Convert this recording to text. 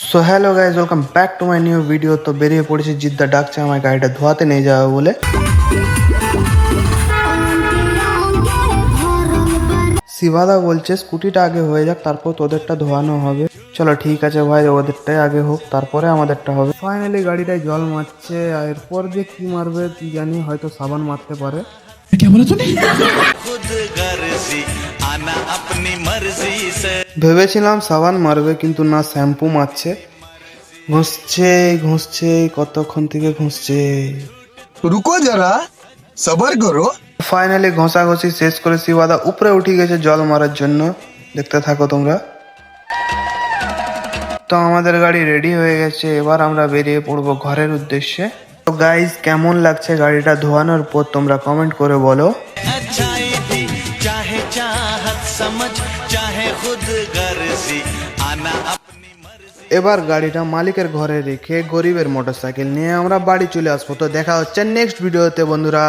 So hello guys, welcome back to my new video. তো বেরিয়ে পড়েছি, জিদ্দা ডাকছে আমায় গাড়িটা ধোয়াতে নিয়ে যাবে বলে। শিবাদা বলছে স্কুটিটা আগে হয়ে যাক, তারপর তোদেরটা ধোয়ানো হবে। চলো ঠিক আছে ভাই, ওদেরটাই আগে হোক, তারপরে আমাদেরটা হবে। ফাইনালি গাড়িটায় জল মারছে, আর এরপর যে কি মারবে কি জানি, হয়তো সাবান মারতে পারে। ভেবেছিলাম সাবান মারবে, কিন্তু না, শ্যাম্পু মারছে। ঘুষছে ঘুষছে, কতক্ষণ থেকে ঘুষছে। रुको जरा सबर करो। ফাইনালি ঘষাঘষি শেষ করে শিবাদা উপরে উঠে গেছে জল মারার জন্য। দেখতে থাকো তোমরা। তো আমাদের গাড়ি রেডি হয়ে গেছে, এবার আমরা বেরিয়ে পড়বো ঘরের উদ্দেশ্যে। তো গাইজ, কেমন লাগছে গাড়িটা ধোয়ানোর পর তোমরা কমেন্ট করে বলো। अच्छाई थी चाहे चाहत समझ चाहे खुद गर्जी आना अपनी मर्जी। এবার গাড়িটা মালিকের ঘরে রেখে গরিবের মোটরসাইকেল নিয়ে আমরা বাড়ি চলে আসবো। তো দেখা হচ্ছে নেক্সট ভিডিওতে বন্ধুরা।